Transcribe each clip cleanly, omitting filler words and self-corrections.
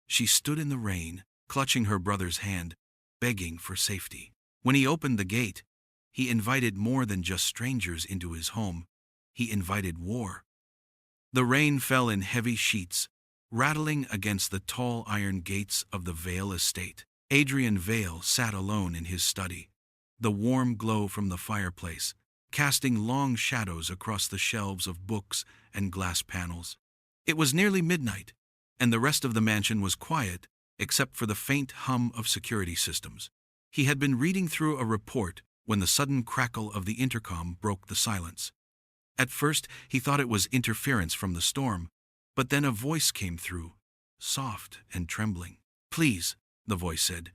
She stood in the rain, clutching her brother's hand, begging for safety. When he opened the gate, he invited more than just strangers into his home. He invited war. The rain fell in heavy sheets, rattling against the tall iron gates of the Vale estate. Adrian Vale sat alone in his study, the warm glow from the fireplace casting long shadows across the shelves of books and glass panels. It was nearly midnight, and the rest of the mansion was quiet except for the faint hum of security systems. He had been reading through a report when the sudden crackle of the intercom broke the silence. At first, he thought it was interference from the storm, but then a voice came through, soft and trembling. "Please," the voice said,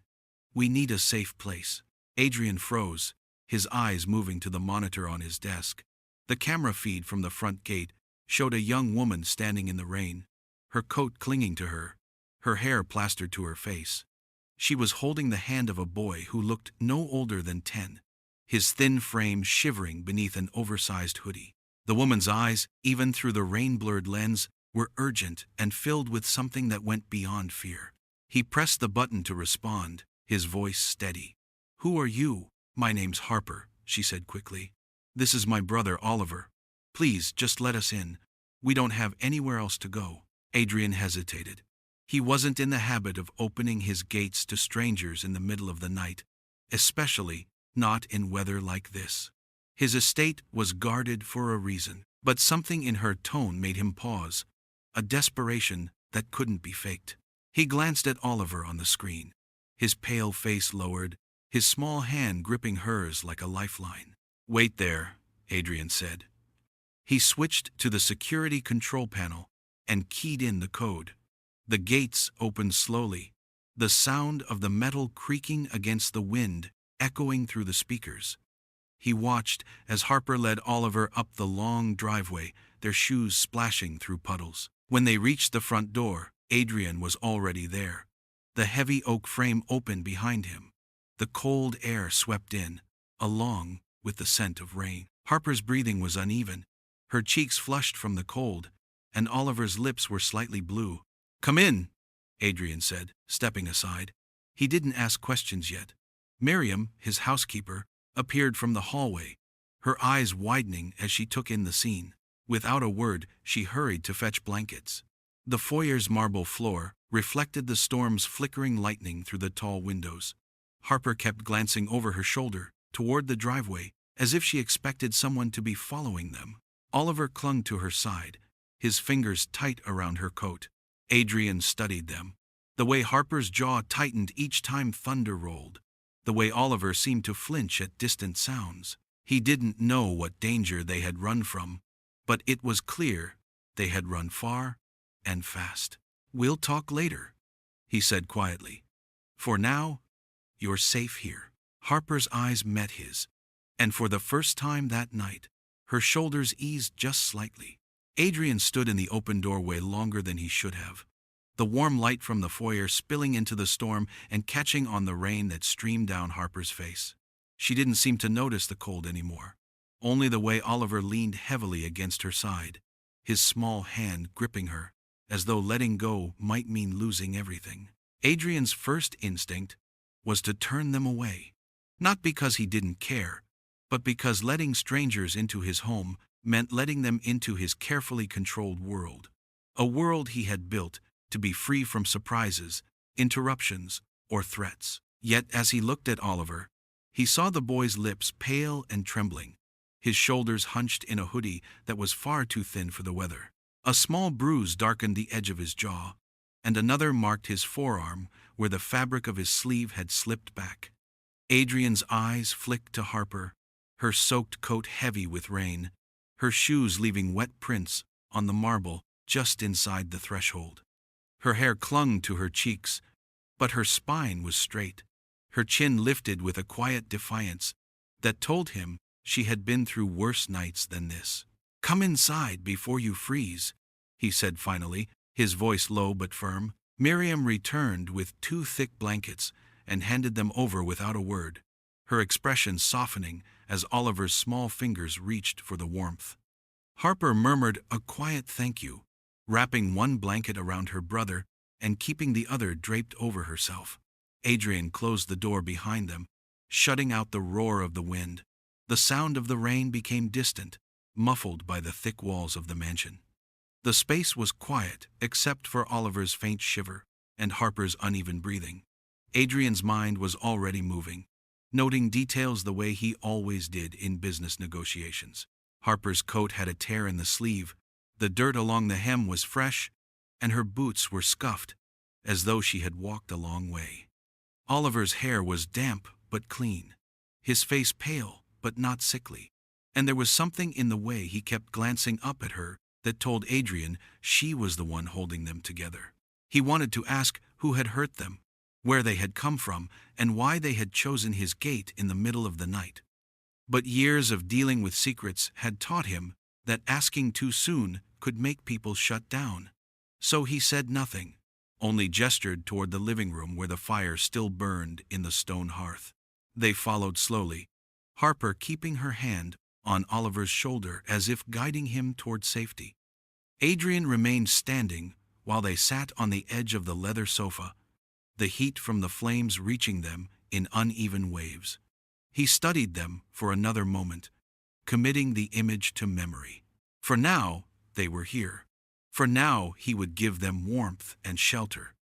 "we need a safe place." Adrian froze, his eyes moving to the monitor on his desk. The camera feed from the front gate showed a young woman standing in the rain, her coat clinging to her, her hair plastered to her face. She was holding the hand of a boy who looked no older than 10, his thin frame shivering beneath an oversized hoodie. The woman's eyes, even through the rain-blurred lens, were urgent and filled with something that went beyond fear. He pressed the button to respond, his voice steady. "Who are you?" "My name's Harper," she said quickly. "This is my brother Oliver. Please, just let us in. We don't have anywhere else to go." Adrian hesitated. He wasn't in the habit of opening his gates to strangers in the middle of the night, especially not in weather like this. His estate was guarded for a reason, but something in her tone made him pause, a desperation that couldn't be faked. He glanced at Oliver on the screen, his pale face lowered, his small hand gripping hers like a lifeline. "Wait there," Adrian said. He switched to the security control panel and keyed in the code. The gates opened slowly, the sound of the metal creaking against the wind echoing through the speakers. He watched as Harper led Oliver up the long driveway, their shoes splashing through puddles. When they reached the front door, Adrian was already there. The heavy oak frame opened behind him. The cold air swept in, along with the scent of rain. Harper's breathing was uneven, her cheeks flushed from the cold, and Oliver's lips were slightly blue. "Come in," Adrian said, stepping aside. He didn't ask questions yet. Miriam, his housekeeper, appeared from the hallway, her eyes widening as she took in the scene. Without a word, she hurried to fetch blankets. The foyer's marble floor reflected the storm's flickering lightning through the tall windows. Harper kept glancing over her shoulder, toward the driveway, as if she expected someone to be following them. Oliver clung to her side, his fingers tight around her coat. Adrian studied them. The way Harper's jaw tightened each time thunder rolled. The way Oliver seemed to flinch at distant sounds. He didn't know what danger they had run from, but it was clear they had run far and fast. "We'll talk later," he said quietly. "For now, you're safe here." Harper's eyes met his, and for the first time that night, her shoulders eased just slightly. Adrian stood in the open doorway longer than he should have, the warm light from the foyer spilling into the storm and catching on the rain that streamed down Harper's face. She didn't seem to notice the cold anymore, only the way Oliver leaned heavily against her side, his small hand gripping her, as though letting go might mean losing everything. Adrian's first instinct was to turn them away, not because he didn't care, but because letting strangers into his home meant letting them into his carefully controlled world, a world he had built to be free from surprises, interruptions, or threats. Yet as he looked at Oliver, he saw the boy's lips pale and trembling, his shoulders hunched in a hoodie that was far too thin for the weather. A small bruise darkened the edge of his jaw, and another marked his forearm where the fabric of his sleeve had slipped back. Adrian's eyes flicked to Harper, her soaked coat heavy with rain, her shoes leaving wet prints on the marble just inside the threshold. Her hair clung to her cheeks, but her spine was straight, her chin lifted with a quiet defiance that told him she had been through worse nights than this. "Come inside before you freeze," he said finally, his voice low but firm. Miriam returned with 2 thick blankets and handed them over without a word, her expression softening as Oliver's small fingers reached for the warmth. Harper murmured a quiet thank you, wrapping one blanket around her brother and keeping the other draped over herself. Adrian closed the door behind them, shutting out the roar of the wind. The sound of the rain became distant, muffled by the thick walls of the mansion. The space was quiet except for Oliver's faint shiver and Harper's uneven breathing. Adrian's mind was already moving, noting details the way he always did in business negotiations. Harper's coat had a tear in the sleeve, the dirt along the hem was fresh, and her boots were scuffed, as though she had walked a long way. Oliver's hair was damp but clean, his face pale but not sickly, and there was something in the way he kept glancing up at her that told Adrian she was the one holding them together. He wanted to ask who had hurt them, where they had come from, and why they had chosen his gate in the middle of the night. But years of dealing with secrets had taught him that asking too soon could make people shut down. So he said nothing, only gestured toward the living room where the fire still burned in the stone hearth. They followed slowly, Harper keeping her hand on Oliver's shoulder as if guiding him toward safety. Adrian remained standing while they sat on the edge of the leather sofa, the heat from the flames reaching them in uneven waves. He studied them for another moment, committing the image to memory. For now, they were here. For now, he would give them warmth and shelter.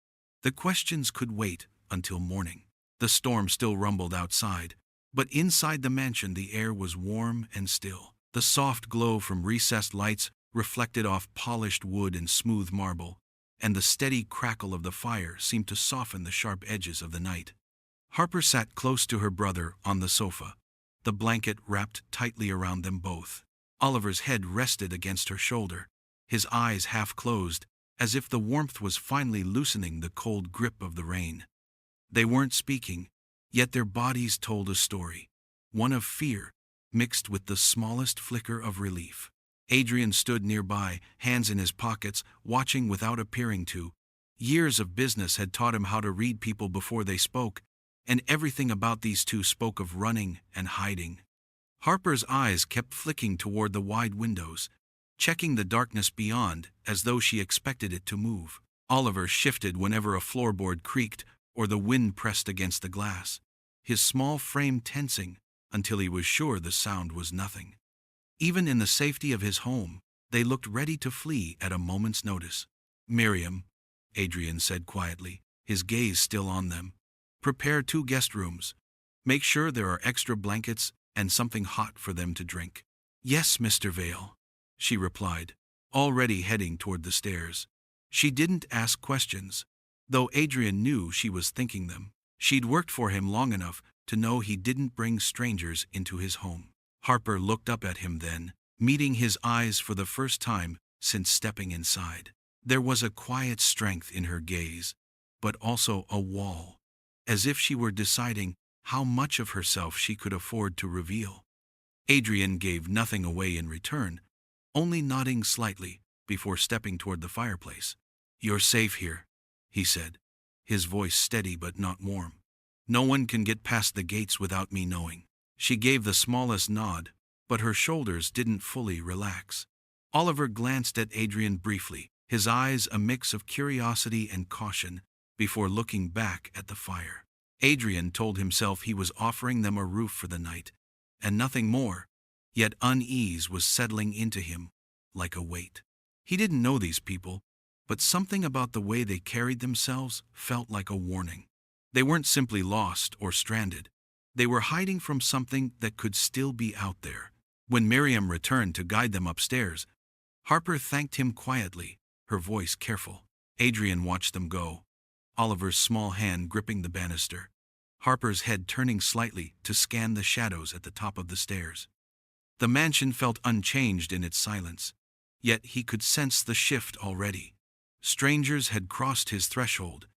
The questions could wait until morning. The storm still rumbled outside, but inside the mansion the air was warm and still. The soft glow from recessed lights reflected off polished wood and smooth marble, and the steady crackle of the fire seemed to soften the sharp edges of the night. Harper sat close to her brother on the sofa, the blanket wrapped tightly around them both. Oliver's head rested against her shoulder, his eyes half closed, as if the warmth was finally loosening the cold grip of the rain. They weren't speaking, yet their bodies told a story, one of fear mixed with the smallest flicker of relief. Adrian stood nearby, hands in his pockets, watching without appearing to. Years of business had taught him how to read people before they spoke, and everything about these two spoke of running and hiding. Harper's eyes kept flicking toward the wide windows, checking the darkness beyond as though she expected it to move. Oliver shifted whenever a floorboard creaked or the wind pressed against the glass, his small frame tensing until he was sure the sound was nothing. Even in the safety of his home, they looked ready to flee at a moment's notice. "Miriam," Adrian said quietly, his gaze still on them, "prepare 2 guest rooms. Make sure there are extra blankets and something hot for them to drink." "Yes, Mr. Vale," she replied, already heading toward the stairs. She didn't ask questions, though Adrian knew she was thinking them. She'd worked for him long enough to know he didn't bring strangers into his home. Harper looked up at him then, meeting his eyes for the first time since stepping inside. There was a quiet strength in her gaze, but also a wall, as if she were deciding how much of herself she could afford to reveal. Adrian gave nothing away in return, only nodding slightly before stepping toward the fireplace. "You're safe here," he said, his voice steady but not warm. "No one can get past the gates without me knowing." She gave the smallest nod, but her shoulders didn't fully relax. Oliver glanced at Adrian briefly, his eyes a mix of curiosity and caution, before looking back at the fire. Adrian told himself he was offering them a roof for the night, and nothing more, yet unease was settling into him like a weight. He didn't know these people, but something about the way they carried themselves felt like a warning. They weren't simply lost or stranded. They were hiding from something that could still be out there. When Miriam returned to guide them upstairs, Harper thanked him quietly, her voice careful. Adrian watched them go, Oliver's small hand gripping the banister, Harper's head turning slightly to scan the shadows at the top of the stairs. The mansion felt unchanged in its silence, yet he could sense the shift already. Strangers had crossed his threshold,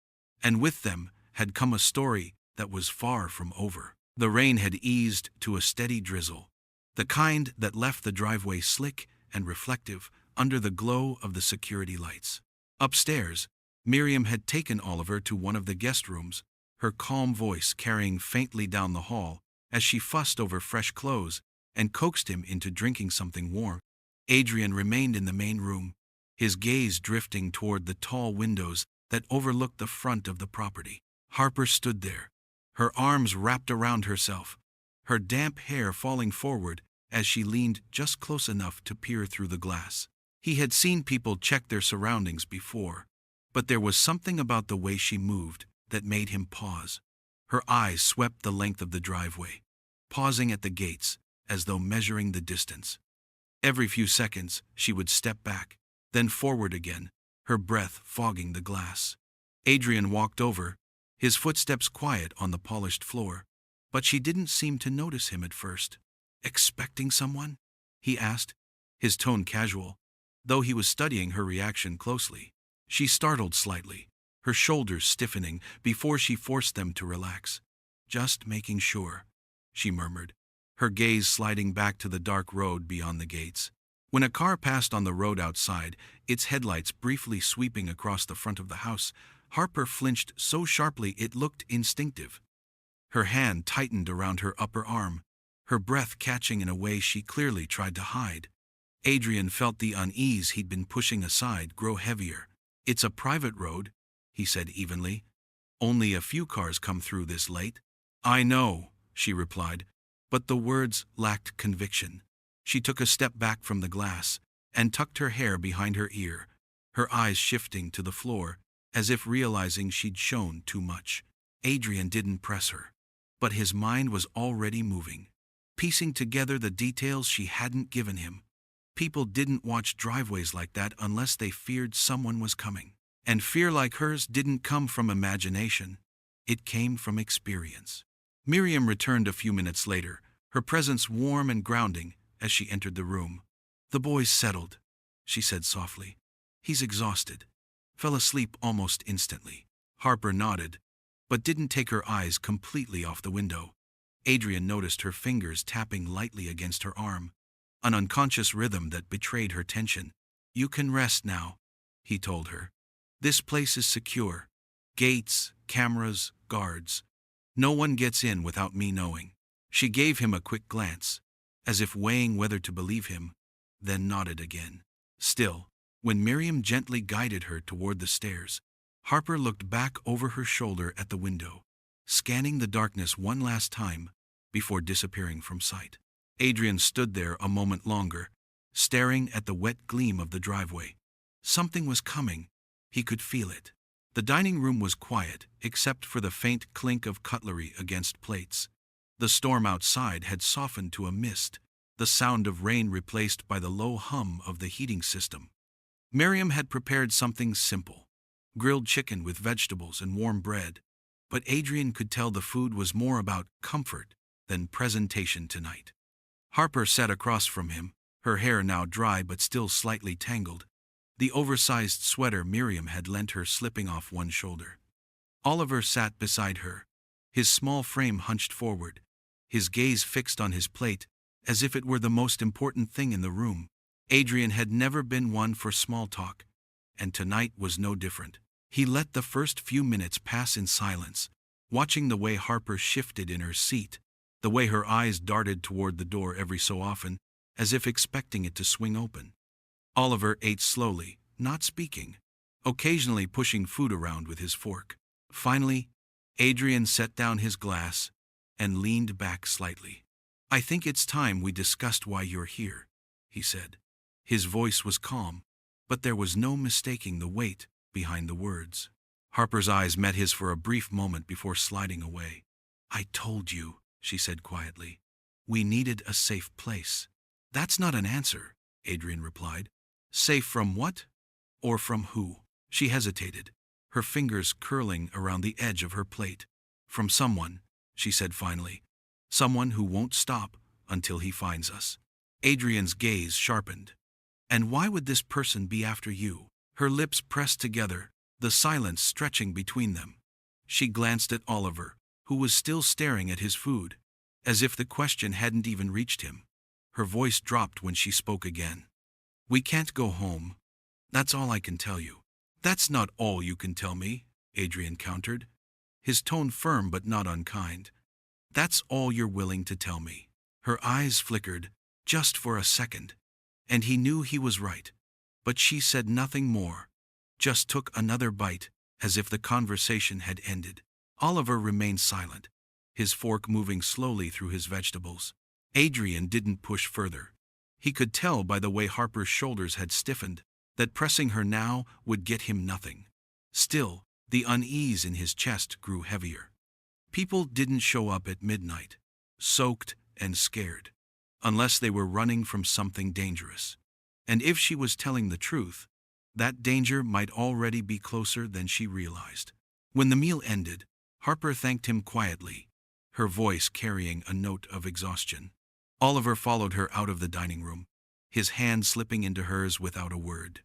and with them had come a story that was far from over. The rain had eased to a steady drizzle, the kind that left the driveway slick and reflective under the glow of the security lights. Upstairs, Miriam had taken Oliver to one of the guest rooms, her calm voice carrying faintly down the hall as she fussed over fresh clothes and coaxed him into drinking something warm. Adrian remained in the main room, his gaze drifting toward the tall windows that overlooked the front of the property. Harper stood there, her arms wrapped around herself, her damp hair falling forward as she leaned just close enough to peer through the glass. He had seen people check their surroundings before, but there was something about the way she moved that made him pause. Her eyes swept the length of the driveway, pausing at the gates as though measuring the distance. Every few seconds, she would step back, then forward again, her breath fogging the glass. Adrian walked over, his footsteps quiet on the polished floor, but she didn't seem to notice him at first. "Expecting someone?" he asked, his tone casual, though he was studying her reaction closely. She startled slightly, her shoulders stiffening before she forced them to relax. "Just making sure," she murmured, her gaze sliding back to the dark road beyond the gates. When a car passed on the road outside, its headlights briefly sweeping across the front of the house, Harper flinched so sharply it looked instinctive. Her hand tightened around her upper arm, her breath catching in a way she clearly tried to hide. Adrian felt the unease he'd been pushing aside grow heavier. "It's a private road," he said evenly. "Only a few cars come through this late." "I know," she replied, but the words lacked conviction. She took a step back from the glass and tucked her hair behind her ear, her eyes shifting to the floor, as if realizing she'd shown too much. Adrian didn't press her, but his mind was already moving, piecing together the details she hadn't given him. People didn't watch driveways like that unless they feared someone was coming. And fear like hers didn't come from imagination. It came from experience. Miriam returned a few minutes later, her presence warm and grounding as she entered the room. "The boy's settled," she said softly. "He's exhausted. Fell asleep almost instantly." Harper nodded, but didn't take her eyes completely off the window. Adrian noticed her fingers tapping lightly against her arm, an unconscious rhythm that betrayed her tension. "You can rest now," he told her. "This place is secure. Gates, cameras, guards. No one gets in without me knowing." She gave him a quick glance, as if weighing whether to believe him, then nodded again. Still, when Miriam gently guided her toward the stairs, Harper looked back over her shoulder at the window, scanning the darkness one last time before disappearing from sight. Adrian stood there a moment longer, staring at the wet gleam of the driveway. Something was coming. He could feel it. The dining room was quiet, except for the faint clink of cutlery against plates. The storm outside had softened to a mist, the sound of rain replaced by the low hum of the heating system. Miriam had prepared something simple, grilled chicken with vegetables and warm bread, but Adrian could tell the food was more about comfort than presentation tonight. Harper sat across from him, her hair now dry but still slightly tangled, the oversized sweater Miriam had lent her slipping off one shoulder. Oliver sat beside her, his small frame hunched forward, his gaze fixed on his plate, as if it were the most important thing in the room. Adrian had never been one for small talk, and tonight was no different. He let the first few minutes pass in silence, watching the way Harper shifted in her seat, the way her eyes darted toward the door every so often, as if expecting it to swing open. Oliver ate slowly, not speaking, occasionally pushing food around with his fork. Finally, Adrian set down his glass and leaned back slightly. "I think it's time we discussed why you're here," he said. His voice was calm, but there was no mistaking the weight behind the words. Harper's eyes met his for a brief moment before sliding away. "I told you," she said quietly. "We needed a safe place." "That's not an answer," Adrian replied. "Safe from what? Or from who?" She hesitated, her fingers curling around the edge of her plate. "From someone," she said finally. "Someone who won't stop until he finds us." Adrian's gaze sharpened. "And why would this person be after you?" Her lips pressed together, the silence stretching between them. She glanced at Oliver, who was still staring at his food, as if the question hadn't even reached him. Her voice dropped when she spoke again. "We can't go home. That's all I can tell you." "That's not all you can tell me," Adrian countered, his tone firm but not unkind. "That's all you're willing to tell me." Her eyes flickered, just for a second, and he knew he was right. But she said nothing more, just took another bite as if the conversation had ended. Oliver remained silent, his fork moving slowly through his vegetables. Adrian didn't push further. He could tell by the way Harper's shoulders had stiffened that pressing her now would get him nothing. Still, the unease in his chest grew heavier. People didn't show up at midnight, soaked and scared, unless they were running from something dangerous. And if she was telling the truth, that danger might already be closer than she realized. When the meal ended, Harper thanked him quietly, her voice carrying a note of exhaustion. Oliver followed her out of the dining room, his hand slipping into hers without a word.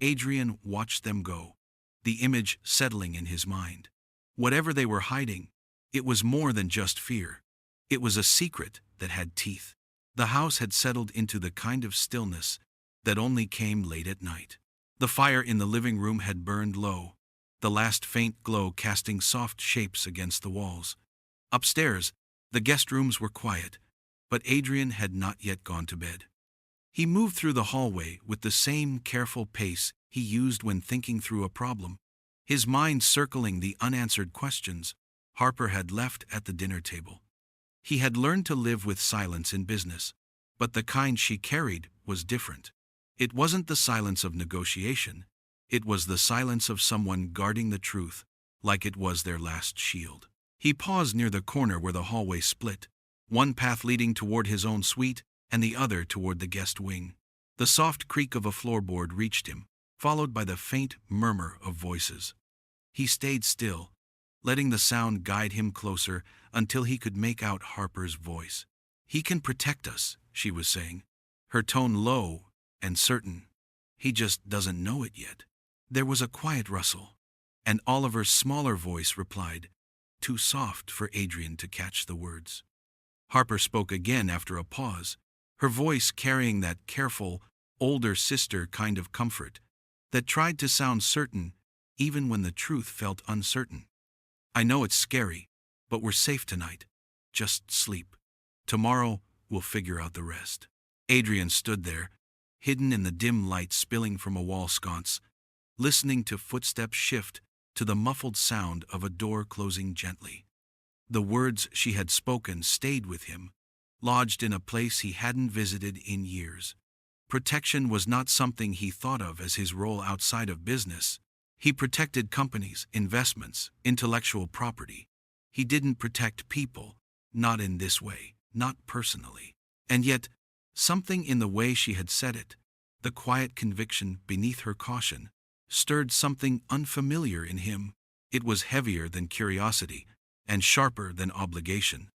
Adrian watched them go, the image settling in his mind. Whatever they were hiding, it was more than just fear. It was a secret that had teeth. The house had settled into the kind of stillness that only came late at night. The fire in the living room had burned low, the last faint glow casting soft shapes against the walls. Upstairs, the guest rooms were quiet, but Adrian had not yet gone to bed. He moved through the hallway with the same careful pace he used when thinking through a problem, his mind circling the unanswered questions Harper had left at the dinner table. He had learned to live with silence in business, but the kind she carried was different. It wasn't the silence of negotiation, it was the silence of someone guarding the truth, like it was their last shield. He paused near the corner where the hallway split, one path leading toward his own suite and the other toward the guest wing. The soft creak of a floorboard reached him, followed by the faint murmur of voices. He stayed still, letting the sound guide him closer until he could make out Harper's voice. "He can protect us," she was saying, her tone low and certain. "He just doesn't know it yet." There was a quiet rustle, and Oliver's smaller voice replied, too soft for Adrian to catch the words. Harper spoke again after a pause, her voice carrying that careful, older sister kind of comfort that tried to sound certain even when the truth felt uncertain. "I know it's scary, but we're safe tonight. Just sleep. Tomorrow we'll figure out the rest." Adrian stood there, hidden in the dim light spilling from a wall sconce, listening to footsteps shift to the muffled sound of a door closing gently. The words she had spoken stayed with him, lodged in a place he hadn't visited in years. Protection was not something he thought of as his role outside of business. He protected companies, investments, intellectual property. He didn't protect people, not in this way, not personally. And yet, something in the way she had said it, the quiet conviction beneath her caution, stirred something unfamiliar in him. It was heavier than curiosity and sharper than obligation.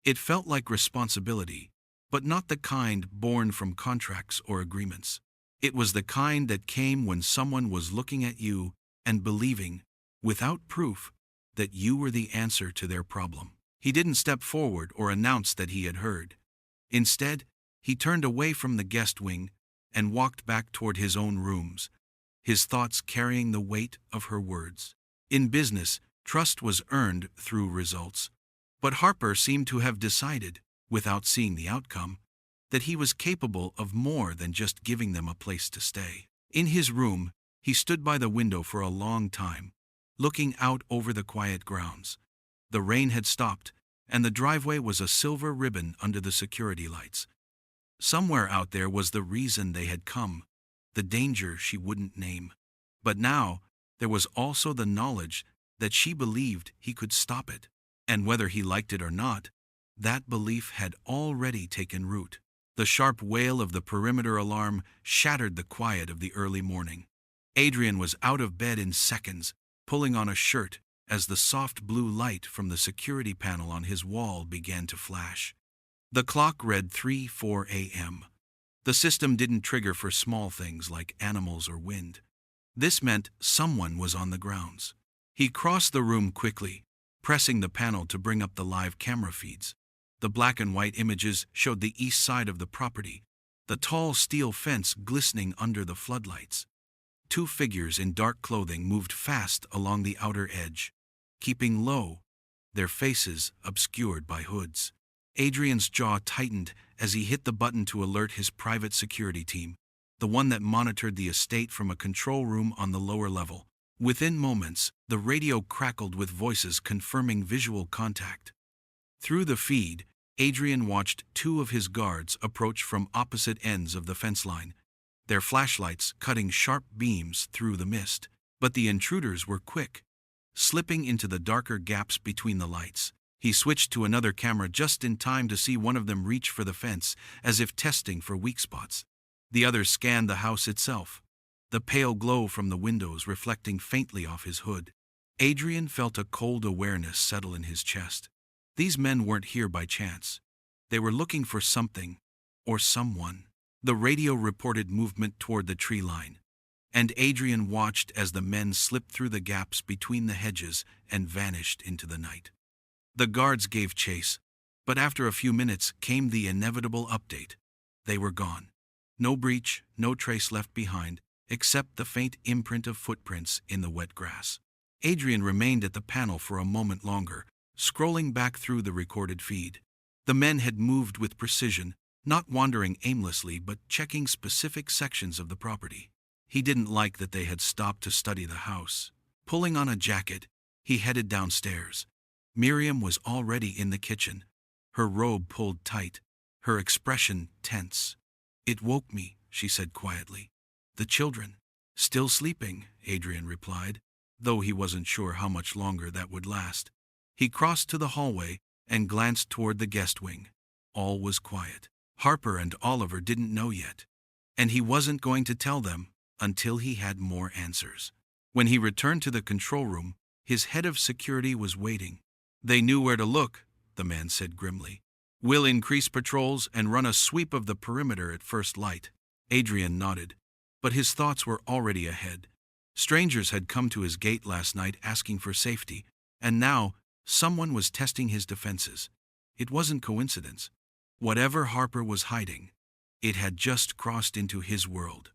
It felt like responsibility, but not the kind born from contracts or agreements. It was the kind that came when someone was looking at you and believing, without proof, that you were the answer to their problem. He didn't step forward or announce that he had heard. Instead, he turned away from the guest wing and walked back toward his own rooms, his thoughts carrying the weight of her words. In business, trust was earned through results, but Harper seemed to have decided, without seeing the outcome, that he was capable of more than just giving them a place to stay. In his room, he stood by the window for a long time, looking out over the quiet grounds. The rain had stopped, and the driveway was a silver ribbon under the security lights. Somewhere out there was the reason they had come, the danger she wouldn't name. But now, there was also the knowledge that she believed he could stop it. And whether he liked it or not, that belief had already taken root. The sharp wail of the perimeter alarm shattered the quiet of the early morning. Adrian was out of bed in seconds, pulling on a shirt as the soft blue light from the security panel on his wall began to flash. The clock read 3:04 a.m. The system didn't trigger for small things like animals or wind. This meant someone was on the grounds. He crossed the room quickly, pressing the panel to bring up the live camera feeds. The black and white images showed the east side of the property, the tall steel fence glistening under the floodlights. Two figures in dark clothing moved fast along the outer edge, keeping low, their faces obscured by hoods. Adrian's jaw tightened as he hit the button to alert his private security team, the one that monitored the estate from a control room on the lower level. Within moments, the radio crackled with voices confirming visual contact. Through the feed, Adrian watched two of his guards approach from opposite ends of the fence line, their flashlights cutting sharp beams through the mist. But the intruders were quick, slipping into the darker gaps between the lights. He switched to another camera just in time to see one of them reach for the fence, as if testing for weak spots. The other scanned the house itself, the pale glow from the windows reflecting faintly off his hood. Adrian felt a cold awareness settle in his chest. These men weren't here by chance. They were looking for something, or someone. The radio reported movement toward the tree line, and Adrian watched as the men slipped through the gaps between the hedges and vanished into the night. The guards gave chase, but after a few minutes came the inevitable update. They were gone. No breach, no trace left behind, except the faint imprint of footprints in the wet grass. Adrian remained at the panel for a moment longer, scrolling back through the recorded feed. The men had moved with precision, not wandering aimlessly but checking specific sections of the property. He didn't like that they had stopped to study the house. Pulling on a jacket, he headed downstairs. Miriam was already in the kitchen, her robe pulled tight, her expression tense. "It woke me," she said quietly. "The children." "Still sleeping," Adrian replied, though he wasn't sure how much longer that would last. He crossed to the hallway and glanced toward the guest wing. All was quiet. Harper and Oliver didn't know yet, and he wasn't going to tell them until he had more answers. When he returned to the control room, his head of security was waiting. "They knew where to look," the man said grimly. "We'll increase patrols and run a sweep of the perimeter at first light." Adrian nodded, but his thoughts were already ahead. Strangers had come to his gate last night asking for safety, and now someone was testing his defenses. It wasn't coincidence. Whatever Harper was hiding, it had just crossed into his world,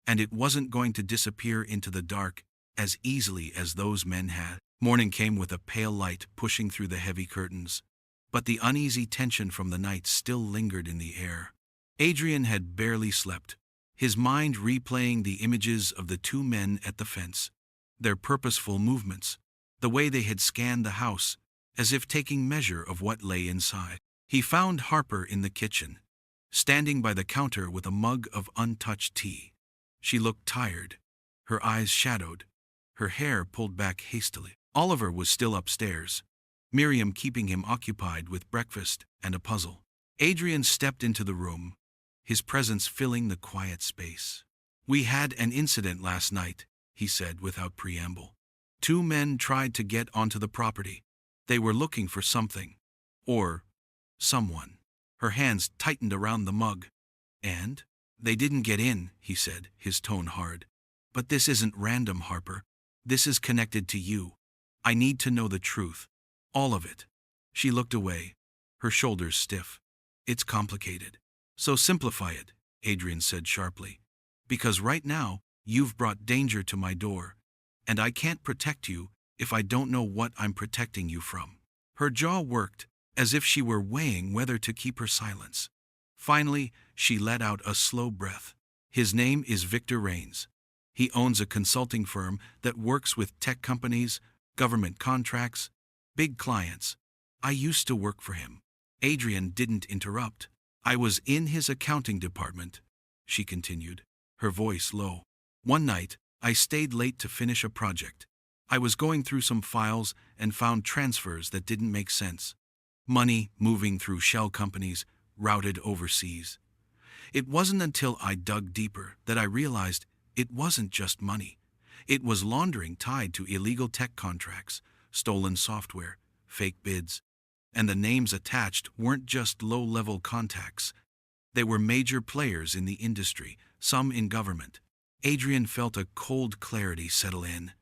and it wasn't going to disappear into the dark as easily as those men had. Morning came with a pale light pushing through the heavy curtains, but the uneasy tension from the night still lingered in the air. Adrian had barely slept, his mind replaying the images of the two men at the fence, their purposeful movements, the way they had scanned the house, as if taking measure of what lay inside. He found Harper in the kitchen, standing by the counter with a mug of untouched tea. She looked tired, her eyes shadowed, her hair pulled back hastily. Oliver was still upstairs, Miriam keeping him occupied with breakfast and a puzzle. Adrian stepped into the room, his presence filling the quiet space. "We had an incident last night," he said without preamble. "Two men tried to get onto the property. They were looking for something, or someone." Her hands tightened around the mug. "And? They didn't get in," he said, his tone hard. "But this isn't random, Harper. This is connected to you. I need to know the truth. All of it." She looked away, her shoulders stiff. "It's complicated. So simplify it," Adrian said sharply. "Because right now, you've brought danger to my door, and I can't protect you if I don't know what I'm protecting you from." Her jaw worked, as if she were weighing whether to keep her silence. Finally, she let out a slow breath. "His name is Victor Rains. He owns a consulting firm that works with tech companies, government contracts, big clients. I used to work for him." Adrian didn't interrupt. "I was in his accounting department," she continued, her voice low. "One night, I stayed late to finish a project. I was going through some files and found transfers that didn't make sense. Money moving through shell companies, routed overseas. It wasn't until I dug deeper that I realized it wasn't just money. It was laundering tied to illegal tech contracts, stolen software, fake bids. And the names attached weren't just low-level contacts. They were major players in the industry, some in government." Adrian felt a cold clarity settle in.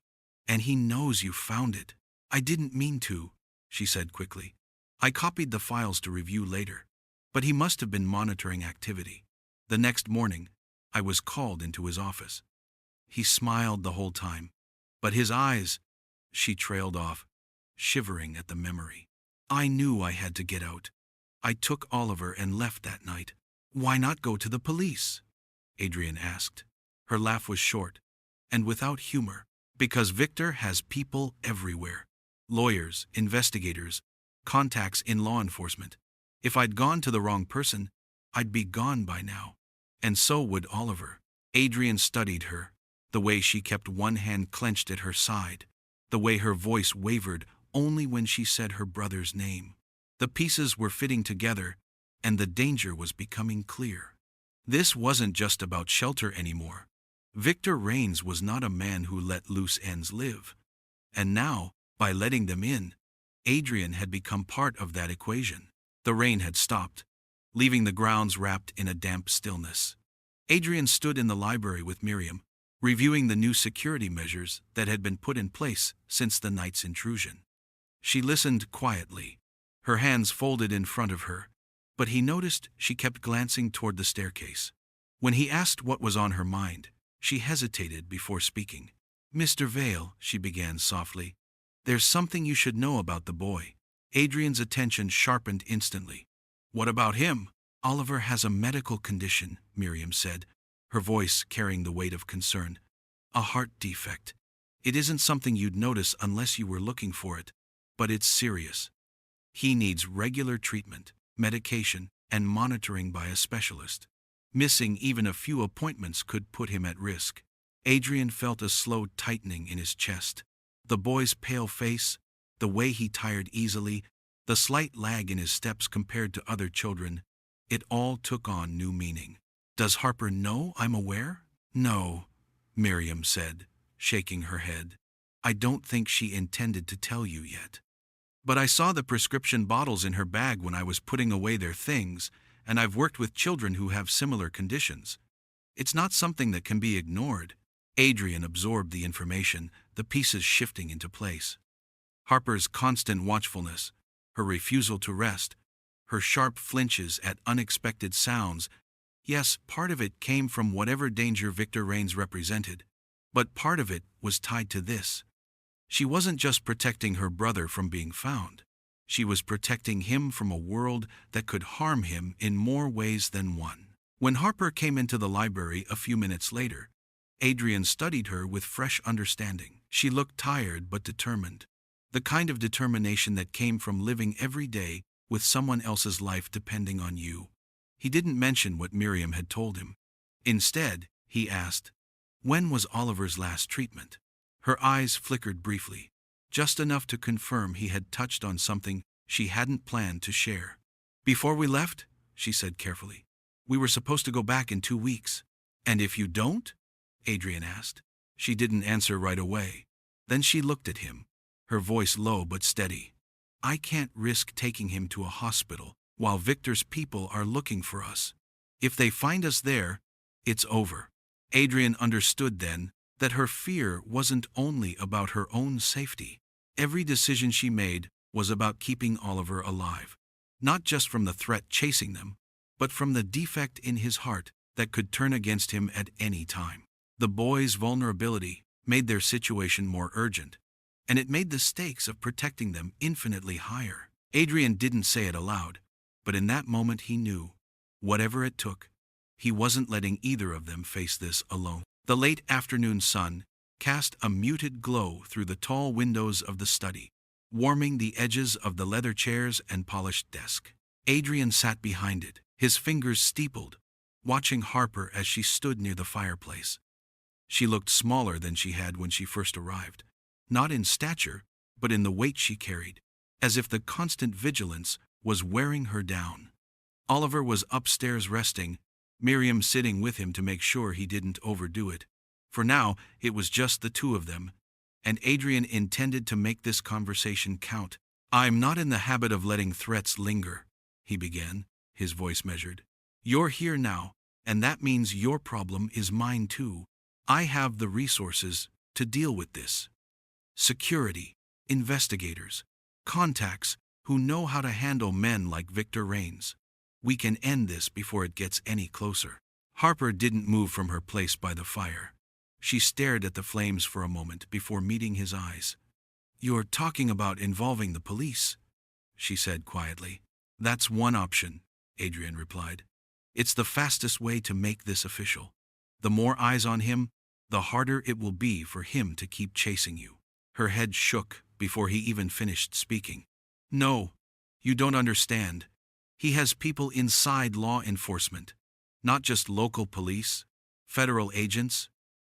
"And he knows you found it." "I didn't mean to," she said quickly. "I copied the files to review later. But he must have been monitoring activity. The next morning, I was called into his office. He smiled the whole time, but his eyes," she trailed off, shivering at the memory. "I knew I had to get out. I took Oliver and left that night." "Why not go to the police?" Adrian asked. Her laugh was short, and without humor. Because Victor has people everywhere. Lawyers, investigators, contacts in law enforcement. If I'd gone to the wrong person, I'd be gone by now. And so would Oliver. Adrian studied her, the way she kept one hand clenched at her side, the way her voice wavered only when she said her brother's name. The pieces were fitting together, and the danger was becoming clear. This wasn't just about shelter anymore. Victor Rains was not a man who let loose ends live. And now, by letting them in, Adrian had become part of that equation. The rain had stopped, leaving the grounds wrapped in a damp stillness. Adrian stood in the library with Miriam, reviewing the new security measures that had been put in place since the night's intrusion. She listened quietly, her hands folded in front of her, but he noticed she kept glancing toward the staircase. When he asked what was on her mind, she hesitated before speaking. "Mr. Vale," she began softly, "there's something you should know about the boy." Adrian's attention sharpened instantly. "What about him?" "Oliver has a medical condition," Miriam said, her voice carrying the weight of concern. "A heart defect. It isn't something you'd notice unless you were looking for it, but it's serious. He needs regular treatment, medication, and monitoring by a specialist. Missing even a few appointments could put him at risk." Adrian felt a slow tightening in his chest. The boy's pale face, the way he tired easily, the slight lag in his steps compared to other children, it all took on new meaning. "Does Harper know I'm aware?" "No," Miriam said, shaking her head. "I don't think she intended to tell you yet. But I saw the prescription bottles in her bag when I was putting away their things, and I've worked with children who have similar conditions. It's not something that can be ignored." Adrian absorbed the information, the pieces shifting into place. Harper's constant watchfulness, her refusal to rest, her sharp flinches at unexpected sounds. Yes, part of it came from whatever danger Victor Rains represented, but part of it was tied to this. She wasn't just protecting her brother from being found. She was protecting him from a world that could harm him in more ways than one. When Harper came into the library a few minutes later, Adrian studied her with fresh understanding. She looked tired but determined. The kind of determination that came from living every day with someone else's life depending on you. He didn't mention what Miriam had told him. Instead, he asked, "When was Oliver's last treatment?" Her eyes flickered briefly, just enough to confirm he had touched on something she hadn't planned to share. "Before we left," she said carefully. "We were supposed to go back in 2 weeks." "And if you don't?" Adrian asked. She didn't answer right away. Then she looked at him, her voice low but steady. "I can't risk taking him to a hospital while Victor's people are looking for us. If they find us there, it's over." Adrian understood then that her fear wasn't only about her own safety. Every decision she made was about keeping Oliver alive, not just from the threat chasing them, but from the defect in his heart that could turn against him at any time. The boy's vulnerability made their situation more urgent, and it made the stakes of protecting them infinitely higher. Adrian didn't say it aloud, but in that moment he knew, whatever it took, he wasn't letting either of them face this alone. The late afternoon sun cast a muted glow through the tall windows of the study, warming the edges of the leather chairs and polished desk. Adrian sat behind it, his fingers steepled, watching Harper as she stood near the fireplace. She looked smaller than she had when she first arrived, not in stature, but in the weight she carried, as if the constant vigilance was wearing her down. Oliver was upstairs resting, Miriam sitting with him to make sure he didn't overdo it. For now, it was just the two of them, and Adrian intended to make this conversation count. "I'm not in the habit of letting threats linger," he began, his voice measured. "You're here now, and that means your problem is mine too. I have the resources to deal with this. Security, investigators, contacts who know how to handle men like Victor Rains. We can end this before it gets any closer." Harper didn't move from her place by the fire. She stared at the flames for a moment before meeting his eyes. "You're talking about involving the police," she said quietly. "That's one option," Adrian replied. "It's the fastest way to make this official. The more eyes on him, the harder it will be for him to keep chasing you. Her head shook before he even finished speaking. No, you don't understand. He has people inside law enforcement, not just local police, federal agents,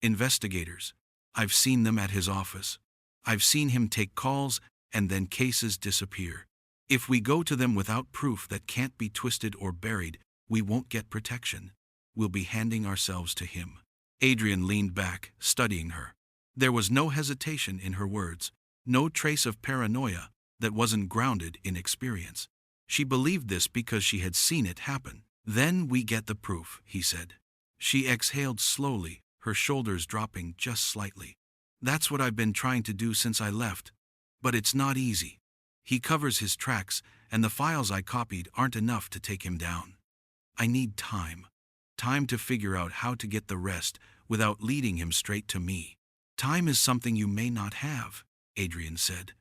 investigators. I've seen them at his office. I've seen him take calls and then cases disappear. If we go to them without proof that can't be twisted or buried, we won't get protection. We'll be handing ourselves to him. Adrian leaned back, studying her. There was no hesitation in her words, no trace of paranoia that wasn't grounded in experience. She believed this because she had seen it happen. Then we get the proof, he said. She exhaled slowly, her shoulders dropping just slightly. That's what I've been trying to do since I left. But it's not easy. He covers his tracks, and the files I copied aren't enough to take him down. I need time. Time to figure out how to get the rest without leading him straight to me. Time is something you may not have, Adrian said.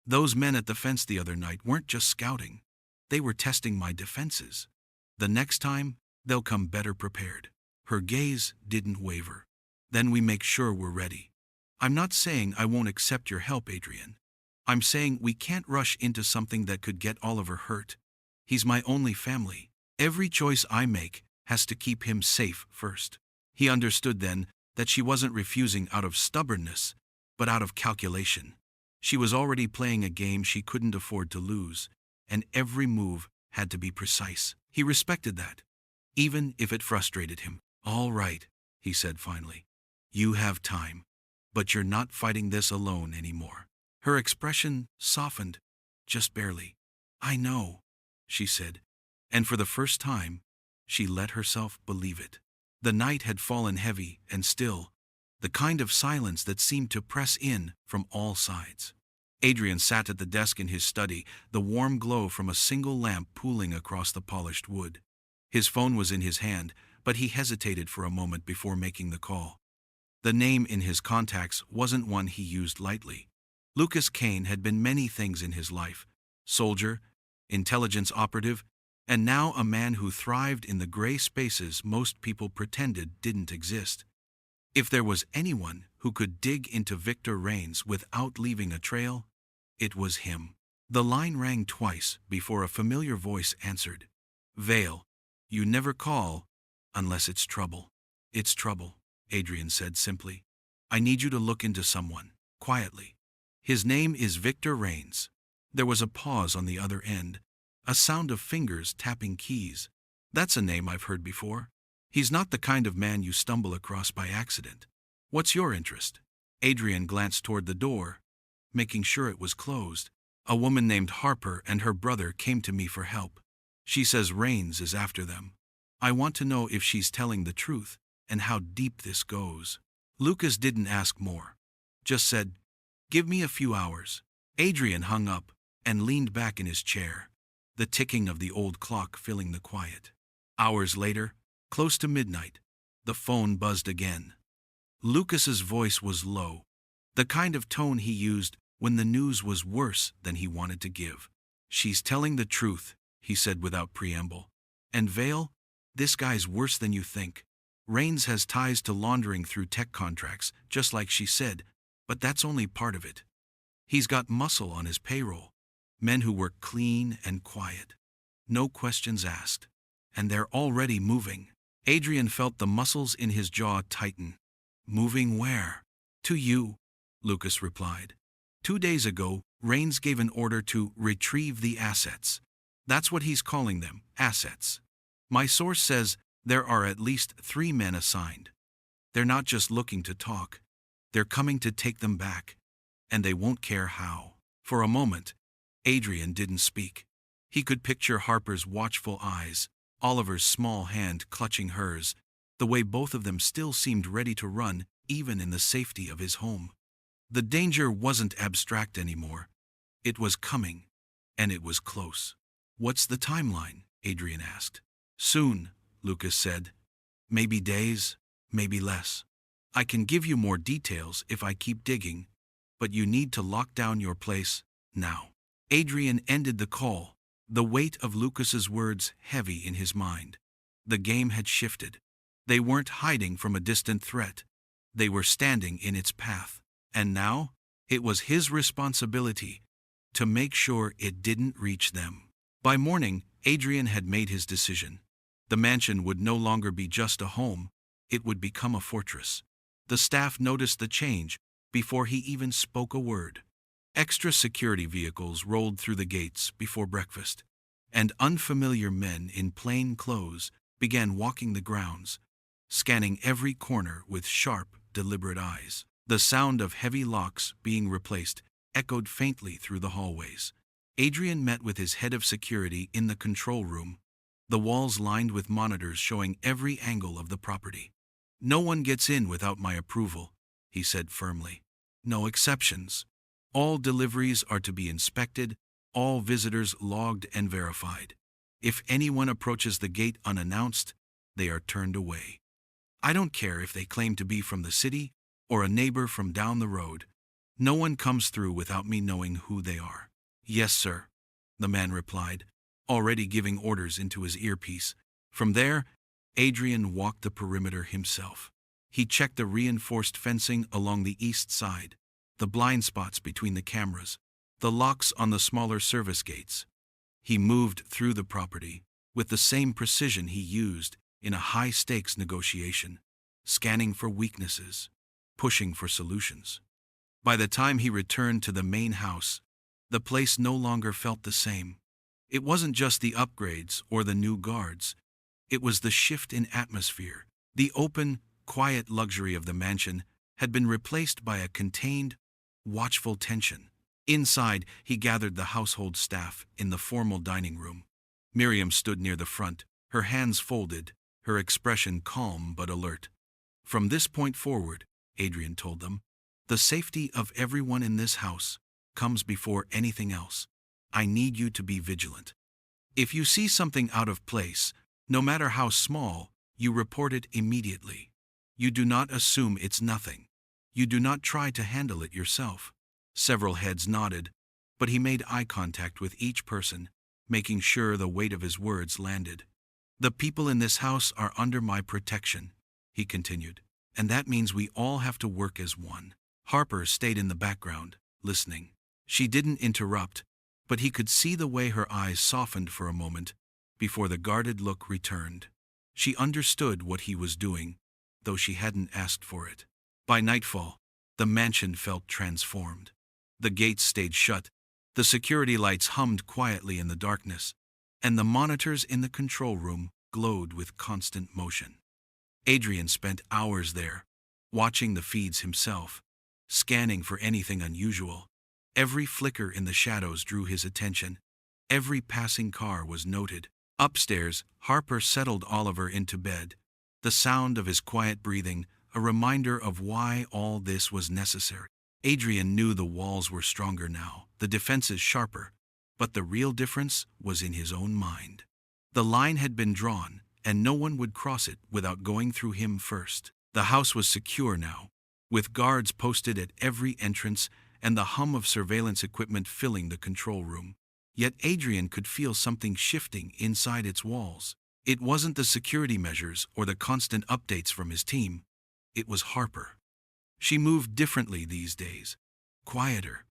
Those men at the fence the other night weren't just scouting. They were testing my defenses. The next time, they'll come better prepared. Her gaze didn't waver. Then we make sure we're ready. I'm not saying I won't accept your help, Adrian. I'm saying we can't rush into something that could get Oliver hurt. He's my only family. Every choice I make has to keep him safe first. He understood then that she wasn't refusing out of stubbornness, but out of calculation. She was already playing a game she couldn't afford to lose, and every move had to be precise. He respected that, even if it frustrated him. All right, he said finally. You have time, but you're not fighting this alone anymore. Her expression softened, just barely. I know, she said, and for the first time, she let herself believe it. The night had fallen heavy and still, the kind of silence that seemed to press in from all sides. Adrian sat at the desk in his study, the warm glow from a single lamp pooling across the polished wood. His phone was in his hand, but he hesitated for a moment before making the call. The name in his contacts wasn't one he used lightly. Lucas Kane had been many things in his life: soldier, intelligence operative, and now a man who thrived in the gray spaces most people pretended didn't exist. If there was anyone who could dig into Victor Rains without leaving a trail, it was him. The line rang twice before a familiar voice answered. Vale, you never call unless it's trouble. It's trouble, Adrian said simply. I need you to look into someone, quietly. His name is Victor Rains. There was a pause on the other end, a sound of fingers tapping keys. That's a name I've heard before. He's not the kind of man you stumble across by accident. What's your interest? Adrian glanced toward the door, making sure it was closed. A woman named Harper and her brother came to me for help. She says Rains is after them. I want to know if she's telling the truth and how deep this goes. Lucas didn't ask more, just said, give me a few hours. Adrian hung up and leaned back in his chair, the ticking of the old clock filling the quiet. Hours later, close to midnight, the phone buzzed again. Lucas's voice was low, the kind of tone he used when the news was worse than he wanted to give. She's telling the truth, he said without preamble. And Vale, this guy's worse than you think. Rains has ties to laundering through tech contracts, just like she said, but that's only part of it. He's got muscle on his payroll, men who work clean and quiet. No questions asked. And they're already moving. Adrian felt the muscles in his jaw tighten. Moving where? To you, Lucas replied. 2 days ago, Rains gave an order to retrieve the assets. That's what he's calling them, assets. My source says there are at least 3 men assigned. They're not just looking to talk. They're coming to take them back. And they won't care how. For a moment, Adrian didn't speak. He could picture Harper's watchful eyes, Oliver's small hand clutching hers, the way both of them still seemed ready to run, even in the safety of his home. The danger wasn't abstract anymore. It was coming, and it was close. What's the timeline? Adrian asked. Soon, Lucas said. Maybe days, maybe less. I can give you more details if I keep digging, but you need to lock down your place now. Adrian ended the call, the weight of Lucas's words heavy in his mind. The game had shifted. They weren't hiding from a distant threat. They were standing in its path. And now, it was his responsibility to make sure it didn't reach them. By morning, Adrian had made his decision. The mansion would no longer be just a home, it would become a fortress. The staff noticed the change before he even spoke a word. Extra security vehicles rolled through the gates before breakfast, and unfamiliar men in plain clothes began walking the grounds, scanning every corner with sharp, deliberate eyes. The sound of heavy locks being replaced echoed faintly through the hallways. Adrian met with his head of security in the control room, the walls lined with monitors showing every angle of the property. "No one gets in without my approval," he said firmly. "No exceptions. All deliveries are to be inspected, all visitors logged and verified. If anyone approaches the gate unannounced, they are turned away. I don't care if they claim to be from the city or a neighbor from down the road. No one comes through without me knowing who they are." "Yes, sir," the man replied, already giving orders into his earpiece. From there, Adrian walked the perimeter himself. He checked the reinforced fencing along the east side, the blind spots between the cameras, the locks on the smaller service gates. He moved through the property with the same precision he used in a high-stakes negotiation, scanning for weaknesses, pushing for solutions. By the time he returned to the main house, the place no longer felt the same. It wasn't just the upgrades or the new guards. It was the shift in atmosphere. The open, quiet luxury of the mansion had been replaced by a contained, watchful tension. Inside, he gathered the household staff in the formal dining room. Miriam stood near the front, her hands folded, her expression calm but alert. "From this point forward," Adrian told them, "the safety of everyone in this house comes before anything else. I need you to be vigilant. If you see something out of place, no matter how small, you report it immediately. You do not assume it's nothing. You do not try to handle it yourself." Several heads nodded, but he made eye contact with each person, making sure the weight of his words landed. "The people in this house are under my protection," he continued, "and that means we all have to work as one." Harper stayed in the background, listening. She didn't interrupt, but he could see the way her eyes softened for a moment before the guarded look returned. She understood what he was doing, though she hadn't asked for it. By nightfall, the mansion felt transformed. The gates stayed shut, the security lights hummed quietly in the darkness, and the monitors in the control room glowed with constant motion. Adrian spent hours there, watching the feeds himself, scanning for anything unusual. Every flicker in the shadows drew his attention. Every passing car was noted. Upstairs, Harper settled Oliver into bed, the sound of his quiet breathing a reminder of why all this was necessary. Adrian knew the walls were stronger now, the defenses sharper, but the real difference was in his own mind. The line had been drawn, and no one would cross it without going through him first. The house was secure now, with guards posted at every entrance and the hum of surveillance equipment filling the control room. Yet Adrian could feel something shifting inside its walls. It wasn't the security measures or the constant updates from his team. It was Harper. She moved differently these days, quieter,